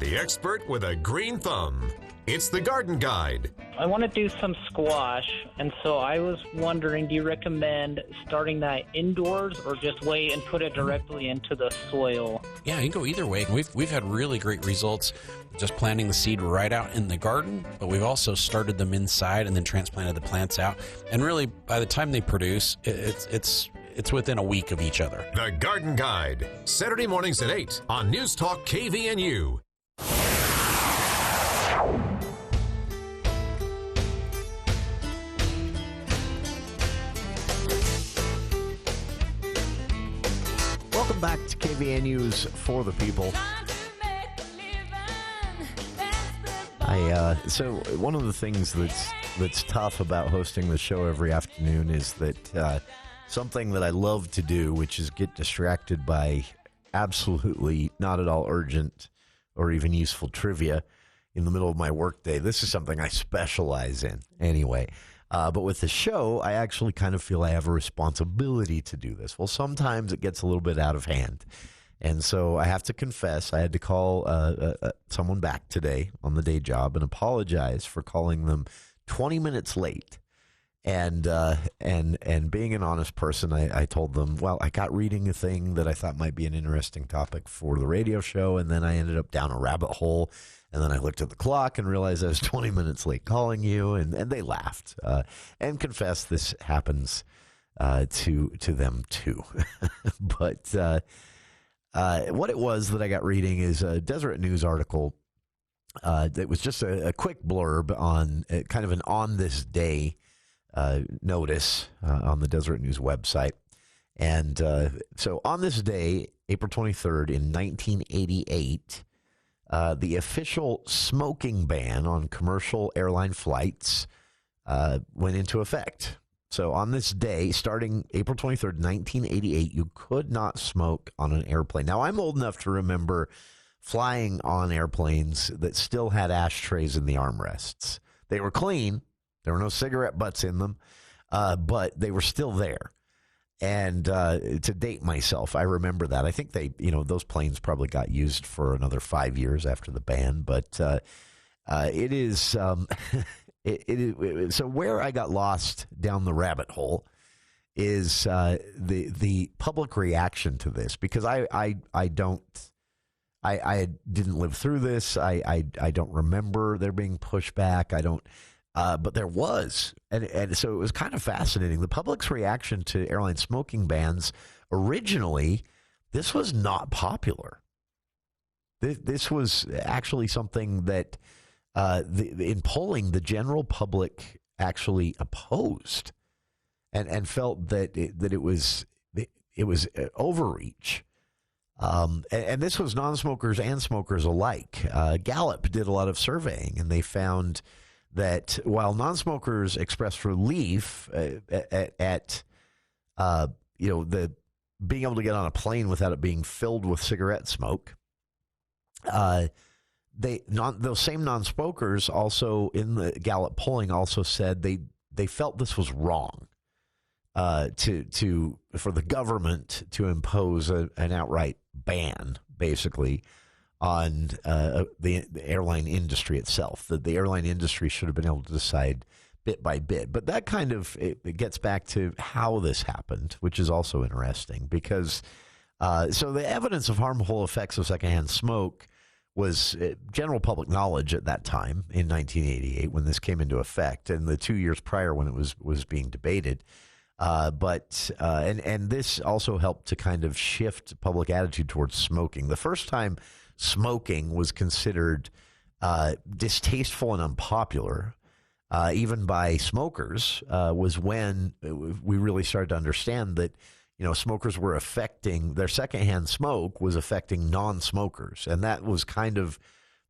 The expert with a green thumb. It's the Garden Guide. I want to do some squash, and so I was wondering, do you recommend starting that indoors or just wait and put it directly into the soil? Yeah, you can go either way. We've had really great results just planting the seed right out in the garden, but we've also started them inside and then transplanted the plants out. And really, by the time they produce, it's within a week of each other. The Garden Guide, Saturday mornings at 8 on News Talk KVNU. Welcome back to KVNU's For the People. So one of the things that's tough about hosting the show every afternoon is that something that I love to do, which is get distracted by absolutely not at all urgent or even useful trivia in the middle of my workday. This is something I specialize in anyway. But with the show, I actually kind of feel I have a responsibility to do this. Well, sometimes it gets a little bit out of hand. And so I have to confess, I had to call someone back today on the day job and apologize for calling them 20 minutes late. And being an honest person, I told them, well, I got reading a thing that I thought might be an interesting topic for the radio show, and then I ended up down a rabbit hole, and then I looked at the clock and realized I was 20 minutes late calling you, and they laughed and confessed this happens to them too. But what it was that I got reading is a Deseret News article that was just a quick blurb on kind of an on this day notice on the Deseret News website. And so on this day, April 23rd in 1988, the official smoking ban on commercial airline flights went into effect. So on this day, starting April 23rd, 1988, you could not smoke on an airplane. Now, I'm old enough to remember flying on airplanes that still had ashtrays in the armrests. They were clean. There were no cigarette butts in them, but they were still there. And to date myself, I remember that. I think those planes probably got used for another 5 years after the ban. But it is, so where I got lost down the rabbit hole is the public reaction to this, because I didn't live through this. I don't remember there being pushback. But there was, and so it was kind of fascinating. The public's reaction to airline smoking bans, originally, this was not popular. This was actually something that, in polling, the general public actually opposed, and felt that it was overreach. And this was non-smokers and smokers alike. Gallup did a lot of surveying, and they found that while non-smokers expressed relief at the being able to get on a plane without it being filled with cigarette smoke, those same non-smokers also in the Gallup polling also said they felt this was wrong for the government to impose an outright ban, basically, on the airline industry itself. That the airline industry should have been able to decide bit by bit. But that kind of it gets back to how this happened, which is also interesting because so the evidence of harmful effects of secondhand smoke was general public knowledge at that time in 1988 when this came into effect, and the 2 years prior when it was being debated. But this also helped to kind of shift public attitude towards smoking. The first time smoking was considered distasteful and unpopular, even by smokers, was when we really started to understand that, smokers were affecting, their secondhand smoke was affecting non-smokers. And that was kind of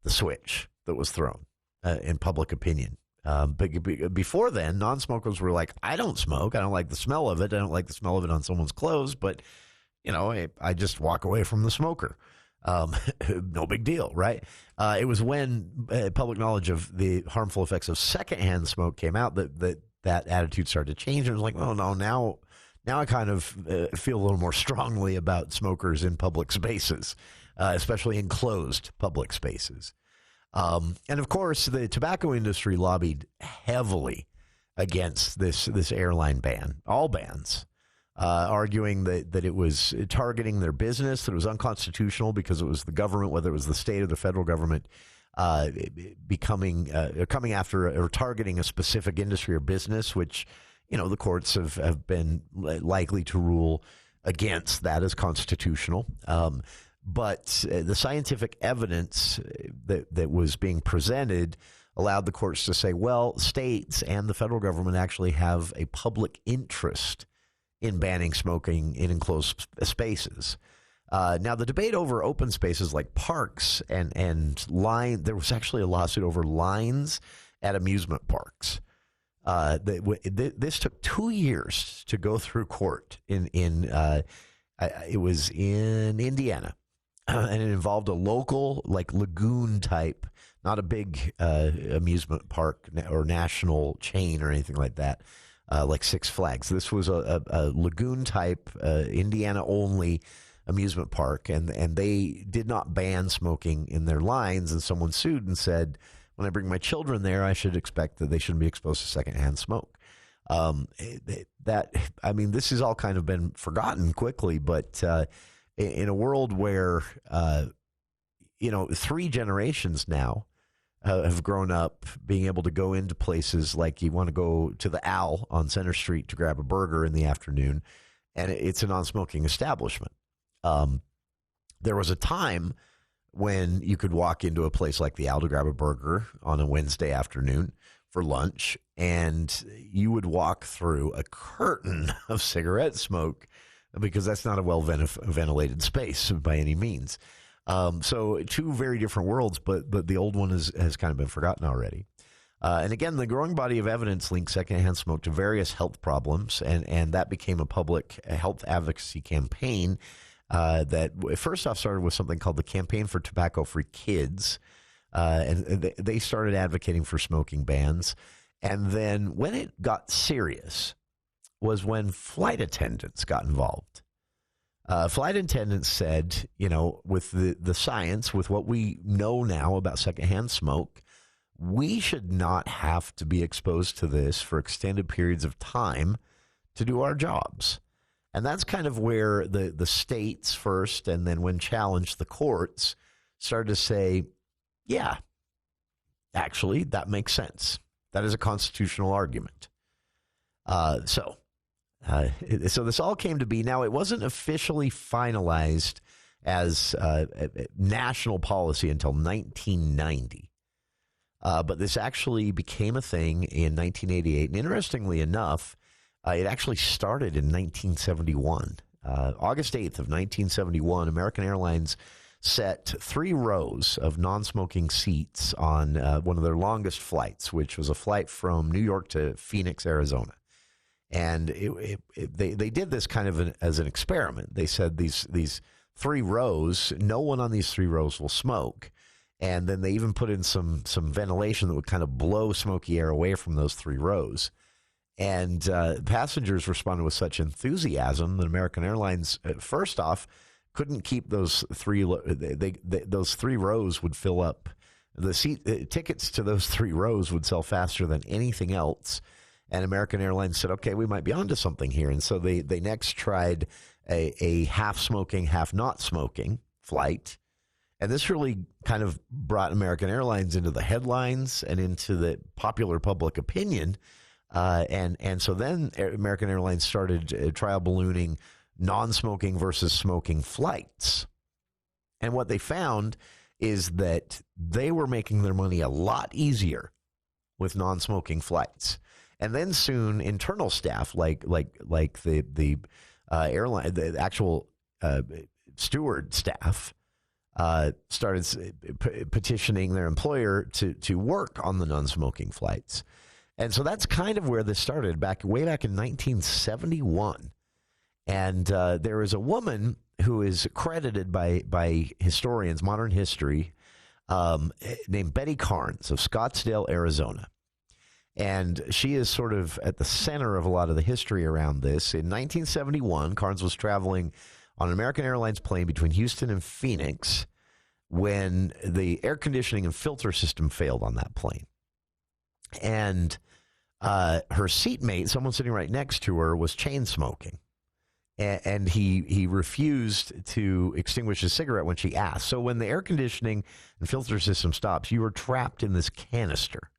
the switch that was thrown in public opinion. But before then, non-smokers were like, I don't smoke. I don't like the smell of it. I don't like the smell of it on someone's clothes. But, I just walk away from the smoker. No big deal, right? It was when public knowledge of the harmful effects of secondhand smoke came out that attitude started to change. And it was like, oh, no, now I kind of feel a little more strongly about smokers in public spaces, especially enclosed public spaces. And of course, the tobacco industry lobbied heavily against this airline ban, all bans, arguing that it was targeting their business, that it was unconstitutional because it was the government, whether it was the state or the federal government, coming after or targeting a specific industry or business, which the courts have been likely to rule against that as constitutional. But the scientific evidence that was being presented allowed the courts to say, well, states and the federal government actually have a public interest in banning smoking in enclosed spaces. Now, the debate over open spaces like parks and there was actually a lawsuit over lines at amusement parks. This took 2 years to go through court it was in Indiana. And it involved a local, lagoon type, not a big amusement park or national chain or anything like that, like Six Flags. This was a lagoon type, Indiana only amusement park, and they did not ban smoking in their lines. And someone sued and said, when I bring my children there, I should expect that they shouldn't be exposed to secondhand smoke. This has all kind of been forgotten quickly, but in a world where, 3 generations now have grown up being able to go into places like you want to go to the Owl on Center Street to grab a burger in the afternoon, and it's a non-smoking establishment. There was a time when you could walk into a place like the Owl to grab a burger on a Wednesday afternoon for lunch, and you would walk through a curtain of cigarette smoke because that's not a well-ventilated space by any means. So 2 very different worlds, but the old one has kind of been forgotten already. And again, the growing body of evidence links secondhand smoke to various health problems, and that became a public health advocacy campaign that first off started with something called the Campaign for Tobacco-Free Kids, and they started advocating for smoking bans. And then when it got serious was when flight attendants got involved. Flight attendants said, with the science, with what we know now about secondhand smoke, we should not have to be exposed to this for extended periods of time to do our jobs. And that's kind of where the states first, and then when challenged, the courts started to say, yeah, actually, that makes sense. That is a constitutional argument. So this all came to be. Now, it wasn't officially finalized as national policy until 1990. But this actually became a thing in 1988. And interestingly enough, it actually started in 1971. August 8th of 1971, American Airlines set 3 rows of non-smoking seats on one of their longest flights, which was a flight from New York to Phoenix, Arizona. And they did this kind of as an experiment. They said these 3 rows, no one on these 3 rows will smoke. And then they even put in some ventilation that would kind of blow smoky air away from those 3 rows. And passengers responded with such enthusiasm that American Airlines, first off, couldn't keep those 3. Those 3 rows would fill up. The tickets to those 3 rows would sell faster than anything else. And American Airlines said, okay, we might be onto something here. And so they next tried a half smoking, half not smoking flight. And this really kind of brought American Airlines into the headlines and into the popular public opinion. And so then American Airlines started trial ballooning non-smoking versus smoking flights. And what they found is that they were making their money a lot easier with non-smoking flights. And then soon internal staff like the airline, the actual steward staff, started petitioning their employer to work on the non-smoking flights. And so that's kind of where this started, way back in 1971. And there is a woman who is credited by historians, modern history, named Betty Carnes of Scottsdale, Arizona. And she is sort of at the center of a lot of the history around this. In 1971, Carnes was traveling on an American Airlines plane between Houston and Phoenix when the air conditioning and filter system failed on that plane. And her seatmate, someone sitting right next to her, was chain smoking. And he refused to extinguish his cigarette when she asked. So when the air conditioning and filter system stops, you are trapped in this canister.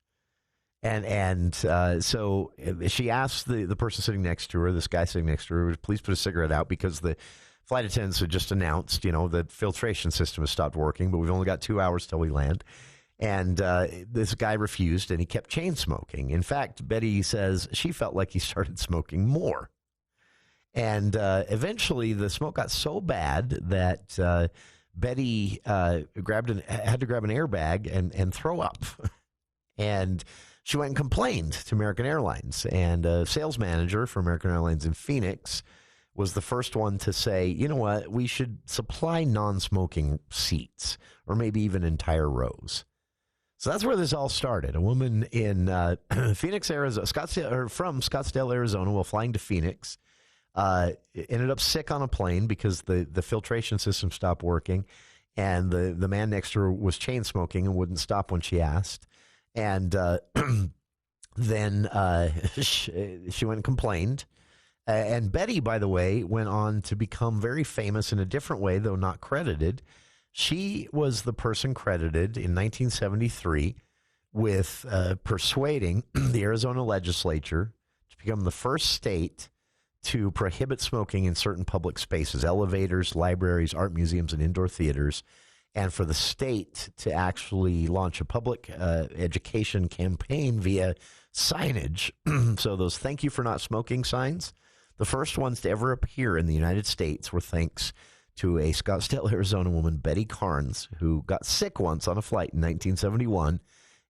And so she asked the person sitting next to her, this guy sitting next to her, please put a cigarette out, because the flight attendants had just announced, the filtration system has stopped working, but we've only got 2 hours till we land. And this guy refused, and he kept chain smoking. In fact, Betty says she felt like he started smoking more. And eventually the smoke got so bad that Betty had to grab an airbag and throw up. And she went and complained to American Airlines. And a sales manager for American Airlines in Phoenix was the first one to say, you know what, we should supply non-smoking seats, or maybe even entire rows. So that's where this all started. A woman in Phoenix, Arizona, from Scottsdale, Arizona, while flying to Phoenix, ended up sick on a plane because the filtration system stopped working, and the man next to her was chain smoking and wouldn't stop when she asked. And then she went and complained. And Betty, by the way, went on to become very famous in a different way, though not credited. She was the person credited in 1973 with persuading the Arizona legislature to become the first state to prohibit smoking in certain public spaces, elevators, libraries, art museums, and indoor theaters, and for the state to actually launch a public education campaign via signage. So those "Thank You for Not Smoking" signs, the first ones to ever appear in the United States, were thanks to a Scottsdale, Arizona woman, Betty Carnes, who got sick once on a flight in 1971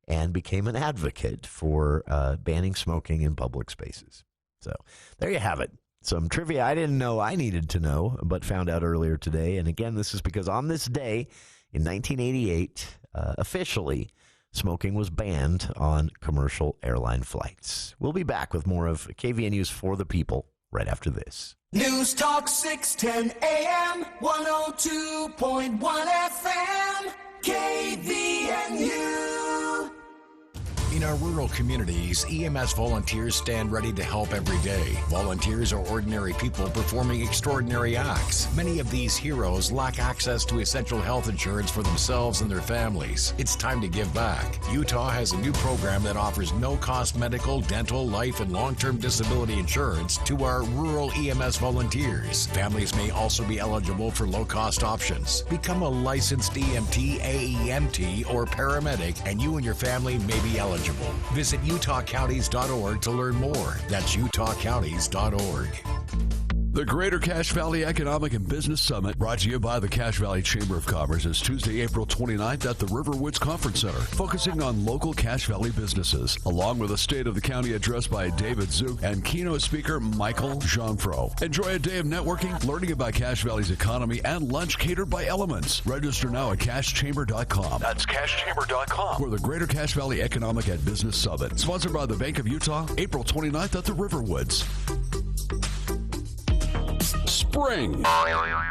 and became an advocate for banning smoking in public spaces. So there you have it. Some trivia I didn't know I needed to know, but found out earlier today. And again, this is because on this day in 1988, officially, smoking was banned on commercial airline flights. We'll be back with more of KVNU's For the People right after this. News Talk 610 AM, 102.1 FM, KVNU. In our rural communities, EMS volunteers stand ready to help every day. Volunteers are ordinary people performing extraordinary acts. Many of these heroes lack access to essential health insurance for themselves and their families. It's time to give back. Utah has a new program that offers no-cost medical, dental, life, and long-term disability insurance to our rural EMS volunteers. Families may also be eligible for low-cost options. Become a licensed EMT, AEMT, or paramedic, and you and your family may be eligible. Visit utahcounties.org to learn more. That's utahcounties.org. The Greater Cache Valley Economic and Business Summit, brought to you by the Cache Valley Chamber of Commerce, is Tuesday, April 29th at the Riverwoods Conference Center, focusing on local Cache Valley businesses, along with a State of the County address by David Zook and keynote speaker Michael Jeanfro. Enjoy a day of networking, learning about Cache Valley's economy, and lunch catered by Elements. Register now at cachechamber.com. That's cachechamber.com for the Greater Cache Valley Economic and Business Summit, sponsored by the Bank of Utah, April 29th at the Riverwoods. Spring.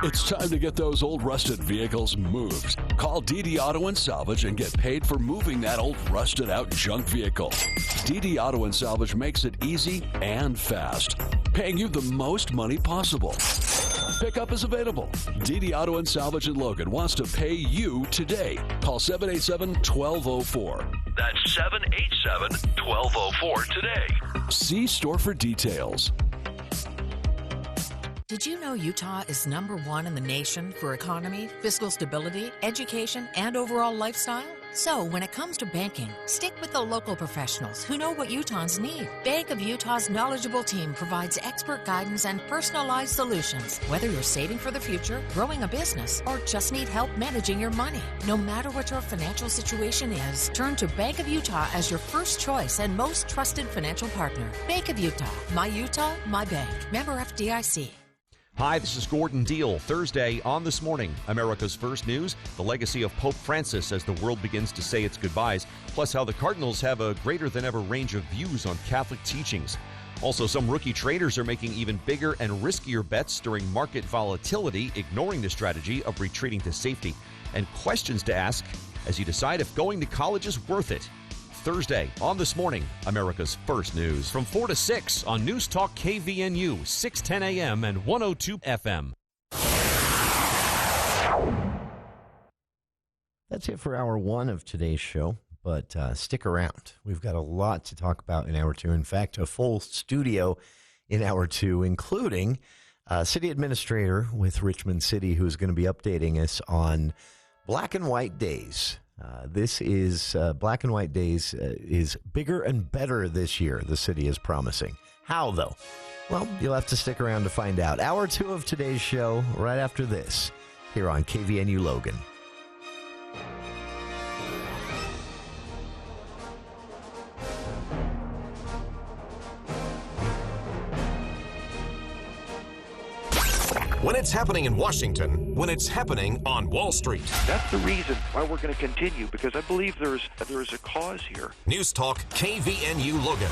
It's time to get those old rusted vehicles moved. Call DD Auto and Salvage and get paid for moving that old rusted out junk vehicle. DD Auto and Salvage makes it easy and fast, paying you the most money possible. Pickup is available. DD Auto and Salvage in Logan wants to pay you today. Call 787-1204. That's 787-1204 today. See store for details. Did you know Utah is #1 in the nation for economy, fiscal stability, education, and overall lifestyle? So when it comes to banking, stick with the local professionals who know what Utahns need. Bank of Utah's knowledgeable team provides expert guidance and personalized solutions. Whether you're saving for the future, growing a business, or just need help managing your money. No matter what your financial situation is, turn to Bank of Utah as your first choice and most trusted financial partner. Bank of Utah. My Utah, my bank. Member FDIC. Hi, this is Gordon Deal. Thursday on This Morning, America's First News, the legacy of Pope Francis as the world begins to say its goodbyes, plus how the Cardinals have a greater than ever range of views on Catholic teachings. Also, some rookie traders are making even bigger and riskier bets during market volatility, ignoring the strategy of retreating to safety, and questions to ask as you decide if going to college is worth it. Thursday on This Morning, America's First News. From 4 to 6 on News Talk KVNU, 610 AM and 102 FM. That's it for hour one of today's show, but stick around. We've got a lot to talk about in hour two. In fact, a full studio in hour two, including city administrator with Richmond City, who's going to be updating us on Black and White Days. This is Black and White Days is bigger and better this year, the city is promising. How, though? Well, you'll have to stick around to find out. Hour two of today's show, right after this, here on KVNU Logan. When it's happening in Washington, when it's happening on Wall Street. That's the reason why we're going to continue, because I believe there is a cause here. News Talk KVNU Logan.